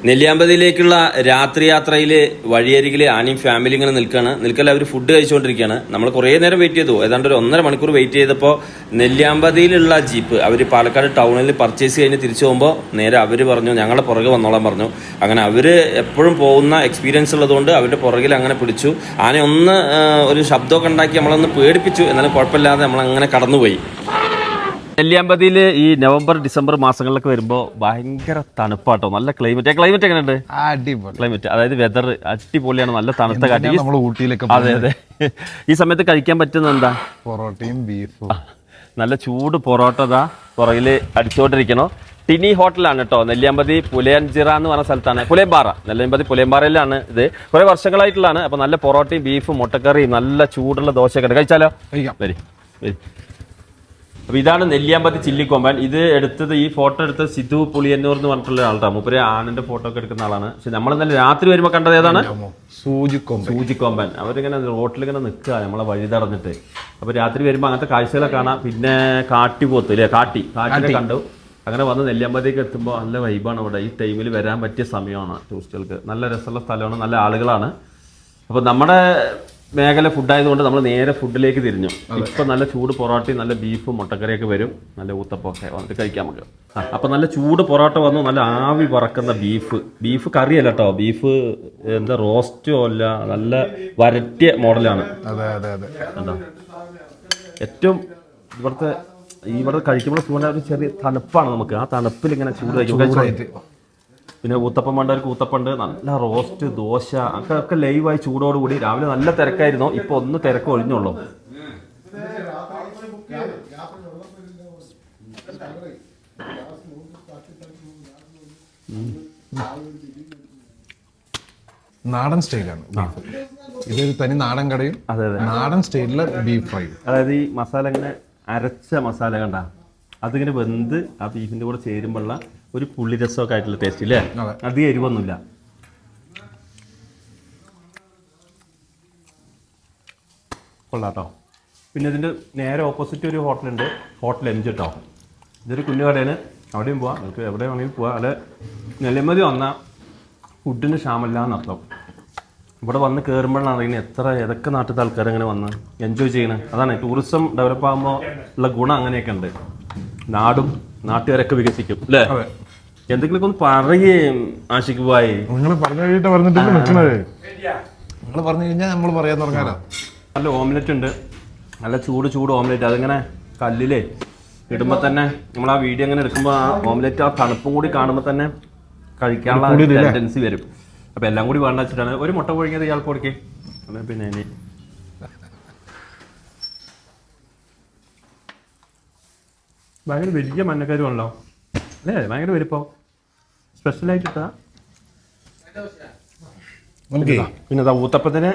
നെല്ലിയാമ്പതിയിലേക്കുള്ള രാത്രി യാത്രയിൽ വഴിയരികിൽ ആനയും ഫാമിലി ഇങ്ങനെ നിൽക്കല്ല അവർ ഫുഡ് കഴിച്ചുകൊണ്ടിരിക്കുകയാണ്. നമ്മൾ കുറേ നേരം വെയിറ്റ് ചെയ്തു, ഏതാണ്ട് ഒരു 1.5 മണിക്കൂർ വെയിറ്റ് ചെയ്തപ്പോൾ നെല്ലിയാമ്പതിയിലുള്ള ജീപ്പ് അവർ പാലക്കാട് ടൗണിൽ പർച്ചേസ് കഴിഞ്ഞ് തിരിച്ചു പോകുമ്പോൾ നേരെ അവർ പറഞ്ഞു ഞങ്ങളെ പുറകെ വന്നോളാൻ പറഞ്ഞു. അങ്ങനെ അവർ എപ്പോഴും പോകുന്ന എക്സ്പീരിയൻസ് ഉള്ളതുകൊണ്ട് അവരുടെ പുറകിൽ അങ്ങനെ പിടിച്ചു. ആന ഒരു ശബ്ദമൊക്കെ ഉണ്ടാക്കി നമ്മളൊന്ന് പേടിപ്പിച്ചു, എന്നാലും കുഴപ്പമില്ലാതെ നമ്മളങ്ങനെ കടന്നുപോയി. നെല്ലിയാമ്പതിയിൽ ഈ നവംബർ ഡിസംബർ മാസങ്ങളിലൊക്കെ വരുമ്പോൾ ഭയങ്കര തണുപ്പാട്ടോ, നല്ല ക്ലൈമറ്റ് എങ്ങനെയുണ്ട്? ക്ലൈമറ്റ് അതായത് വെതർ അടിപൊളിയാണ്, നല്ല തണുത്ത കാറ്റ്. അതെ അതെ. ഈ സമയത്ത് കഴിക്കാൻ പറ്റുന്ന എന്താ? പൊറോട്ടയും ബീഫും. നല്ല ചൂട് പൊറോട്ട പുറകിൽ അടിച്ചുകൊണ്ടിരിക്കണോ. ടിനി ഹോട്ടലാണ് കേട്ടോ, നെല്ലിയാമ്പതി പുലയഞ്ചിറ എന്ന് പറഞ്ഞ സ്ഥലത്താണ്. പുലയമ്പാറ, നെല്ലിയാമ്പതി പുലയമ്പാറയിലാണ് ഇത്. കുറെ വർഷങ്ങളായിട്ടുള്ളതാണ്. അപ്പൊ നല്ല പൊറോട്ടയും ബീഫും മുട്ടക്കറിയും നല്ല ചൂടുള്ള ദോശയൊക്കെ ഉണ്ട്. കഴിച്ചാലോ? വരി വരി. അപ്പൊ ഇതാണ് നെല്ലിയാമ്പതി ചില്ലിക്കൊമ്പൻ. ഇത് എടുത്തത്, ഈ ഫോട്ടോ എടുത്തത് സിധു പുളിയന്നൂർ എന്ന് പറഞ്ഞിട്ടുള്ള ആളാണ്. മൂപ്പര് ആനന്റെ ഫോട്ടോ ഒക്കെ എടുക്കുന്ന ആളാണ്. പക്ഷെ നമ്മൾ ഇന്നലെ രാത്രി വരുമ്പോൾ കണ്ടത് ഏതാണ്? സൂചിക്കൊമ്പൻ. അവരിങ്ങനെ റോട്ടിലിങ്ങനെ നിൽക്കുക നമ്മളെ വഴി തടഞ്ഞിട്ട്. അപ്പൊ രാത്രി വരുമ്പോൾ അങ്ങനത്തെ കാഴ്ചകളൊക്കെ കാണാം. പിന്നെ കാട്ടിപ്പോത്ത് ഇല്ലേ, കാട്ടിനെ കണ്ടു. അങ്ങനെ വന്ന് നെല്ലിയാമ്പതിക്ക് എത്തുമ്പോൾ നല്ല വൈബാണ് ഇവിടെ. ഈ ടൈമിൽ വരാൻ പറ്റിയ സമയമാണ് ടൂറിസ്റ്റുകൾക്ക്. നല്ല രസമുള്ള സ്ഥലമാണ്, നല്ല ആളുകളാണ്. അപ്പോൾ നമ്മുടെ മേഖല ഫുഡായതുകൊണ്ട് നമ്മൾ നേരെ ഫുഡിലേക്ക് തിരിഞ്ഞു. ഇപ്പം നല്ല ചൂട് പൊറോട്ടയും നല്ല ബീഫും മുട്ടക്കറിയൊക്കെ വരും, നല്ല ഊത്തപ്പൊക്കെ വന്നിട്ട് കഴിക്കാം നമുക്ക്. അപ്പം നല്ല ചൂട് പൊറോട്ട വന്നു, നല്ല ആവി പറക്കുന്ന ബീഫ് കറിയല്ല കേട്ടോ, ബീഫ് എന്താ റോസ്റ്റോ അല്ല, നല്ല വരട്ടിയ മോഡലാണ്. എന്താ ഏറ്റവും ഇവിടെ കഴിക്കുമ്പോൾ സുഖം ഒരു ചെറിയ തണുപ്പാണ് നമുക്ക്. ആ തണുപ്പിൽ ഇങ്ങനെ ചൂട് കഴിക്കും. പിന്നെ ഊത്തപ്പം വേണ്ടവർക്ക് ഊത്തപ്പണ്ട്, നല്ല റോസ്റ്റ് ദോശ ഒക്കെ ലൈവായി ചൂടോടുകൂടി. രാവിലെ നല്ല തിരക്കായിരുന്നു, ഇപ്പൊ ഒന്ന് തിരക്ക് ഒഴിഞ്ഞുള്ളൂ. നാടൻ സ്റ്റൈലാണ് ഇതൊരു തനി നാടൻ കടയും. അതെ അതെ, നാടൻ സ്റ്റൈലിലെ ബീഫ് ഫ്രൈ. അതായത് ഈ മസാല ഇങ്ങനെ അരച്ച മസാല കണ്ട അതിങ്ങനെ വെന്ത് ആ ബീഫിന്റെ കൂടെ ചേരുമ്പോഴുള്ള ഒരു പുളിരസമൊക്കെ ആയിട്ടുള്ള ടേസ്റ്റ് ഇല്ലേ? അധികം എരിവൊന്നുമില്ല. കൊള്ളാട്ടോ. പിന്നെ ഇതിൻ്റെ നേരെ ഓപ്പോസിറ്റ് ഒരു ഹോട്ടലുണ്ട്, ഹോട്ടൽ എഞ്ച് കേട്ടോ. ഇതൊരു കുഞ്ഞു കടയാണ്, അവിടെയും പോവാം, നിങ്ങൾക്ക് എവിടെ വേണമെങ്കിലും പോവാം. അല്ലെ നെല്ലിയാമ്പതി വന്നാൽ ഫുഡിന് ക്ഷാമല്ല എന്നർത്ഥം. ഇവിടെ വന്ന് കയറുമ്പോഴാണ് അറിയുന്നത് ഏതൊക്കെ നാട്ടിലത്തെ ആൾക്കാർ അങ്ങനെ വന്ന് എൻജോയ് ചെയ്യണം. അതാണ് ടൂറിസം ഡെവലപ്പ് ആകുമ്പോൾ ഉള്ള ഗുണം. അങ്ങനെയൊക്കെ ഉണ്ട്, നാടും നാട്ടുകാരൊക്കെ വികസിക്കും അല്ലേ? എന്തെങ്കിലുമൊക്കെ ഒന്ന് പറയേ ആഷിഖ് ഭായ്. നിങ്ങൾ പറഞ്ഞു കഴിഞ്ഞിട്ട് പറഞ്ഞിട്ട് നിൽക്കുന്നത്, നിങ്ങൾ പറഞ്ഞു കഴിഞ്ഞാൽ നമ്മൾ പറയാൻ തുടങ്ങാനോ. നല്ല ഓംലെറ്റ് ഉണ്ട്, നല്ല ചൂട് ഓംലെറ്റ്. അതിങ്ങനെ കല്ലിലേ ഇടുമ്പോൾ തന്നെ നമ്മൾ ആ വീഡിയോ അങ്ങനെ എടുക്കുമ്പോൾ ആ ഓംലെറ്റ് ആ തണുപ്പും കൂടി കാണുമ്പോൾ തന്നെ കഴിക്കാനുള്ള ടെൻഡൻസി വരും. അപ്പം എല്ലാം കൂടി വേണ്ട വെച്ചിട്ടാണ് ഒരു മുട്ട പൊഴിഞ്ഞത് ഇയാൾക്ക് കൊടുക്കേ. പിന്നെ ഇനി ഭയങ്കര വലിയ മഞ്ഞക്കാരുമാണല്ലോ അല്ലേ, ഭയങ്കര വലിപ്പം. സ്പെഷ്യലായിട്ടിട്ടാ. പിന്നെ ഊത്തപ്പത്തിന്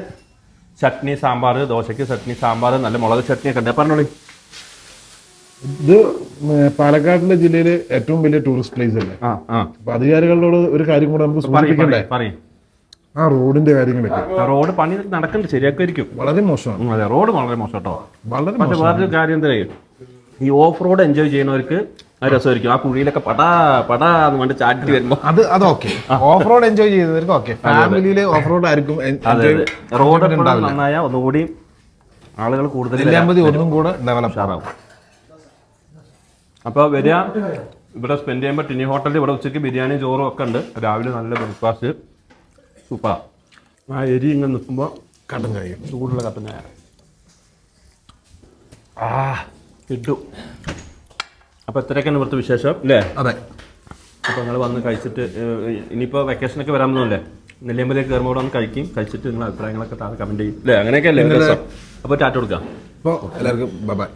ചട്നി സാമ്പാർ, ദോശയ്ക്ക് ചട്നി സാമ്പാർ, നല്ല മുളക് ചട്നിയൊക്കെ ഉണ്ട്. പറഞ്ഞോളി. ഇത് പാലക്കാടിലെ ജില്ലയിലെ ഏറ്റവും വലിയ ടൂറിസ്റ്റ് പ്ലേസ് അല്ലേ? അപ്പൊ അധികാരികളോട് ഒരു കാര്യം കൂടെ നമുക്ക് സൂചിപ്പിക്കണ്ടേ? ആ റോഡിന്റെ കാര്യങ്ങളൊക്കെ. റോഡ് പണി നടക്കുന്നുണ്ട്, ശരിയാക്കുമായിരിക്കും. വളരെ മോശമാണ്. അതെ, റോഡ് വളരെ മോശം കേട്ടോ. വളരെ പക്ഷെ വേറൊരു കാര്യം എന്താ, ഈ ഓഫ് റോഡ് എൻജോയ് ചെയ്യുന്നവർക്ക് അത് രസമായിരിക്കും. ആ കുഴിയിലൊക്കെ പടാന്ന് വേണ്ടി ചാറ്റി വരുമ്പോ അത് ഓക്കെ. ഓഫ് റോഡ് എൻജോയ് ചെയ്യുന്നവർക്ക് ഓക്കെ. ഫാമിലിയിലെ ഓഫ് റോഡ് ആയിരിക്കും. റോഡ് നന്നായ ഒന്നുകൂടി ആളുകൾ കൂടുതൽ ഒന്നും കൂടെ ഡെവലപ്പ് ആവും. അപ്പോൾ വരിക, ഇവിടെ സ്പെൻഡ് ചെയ്യുമ്പോൾ ടിനി ഹോട്ടലിൽ ഇവിടെ ഉച്ചയ്ക്ക് ബിരിയാണി ചോറും ഒക്കെ ഉണ്ട്. രാവിലെ നല്ല ബ്രേക്ക്ഫാസ്റ്റ് സൂപ്പർ. ആ എരി ഇങ്ങനെ നിൽക്കുമ്പോൾ കട്ടൻ ചായ, ചൂടുള്ള കട്ടൻ ചായ കിട്ടും. അപ്പോൾ ഇത്രയൊക്കെയാണ് ഇവിടുത്തെ വിശേഷം അല്ലേ? അതെ. അപ്പോൾ നിങ്ങൾ വന്ന് കഴിച്ചിട്ട് ഇനിയിപ്പോൾ വെക്കേഷനൊക്കെ വരാമെന്നല്ലേ, നെല്ലിയാമ്പതിലേക്ക് കയറുമ്പോൾ ഇവിടെ വന്ന് കഴിച്ചിട്ട് നിങ്ങൾ അഭിപ്രായങ്ങളൊക്കെ താഴെ കമൻറ്റ് ചെയ്യും അല്ലേ? അങ്ങനെയൊക്കെ അല്ലേ? അപ്പോൾ ടാറ്റ കൊടുക്കാം. അപ്പോൾ എല്ലാവർക്കും ബൈ ബൈ.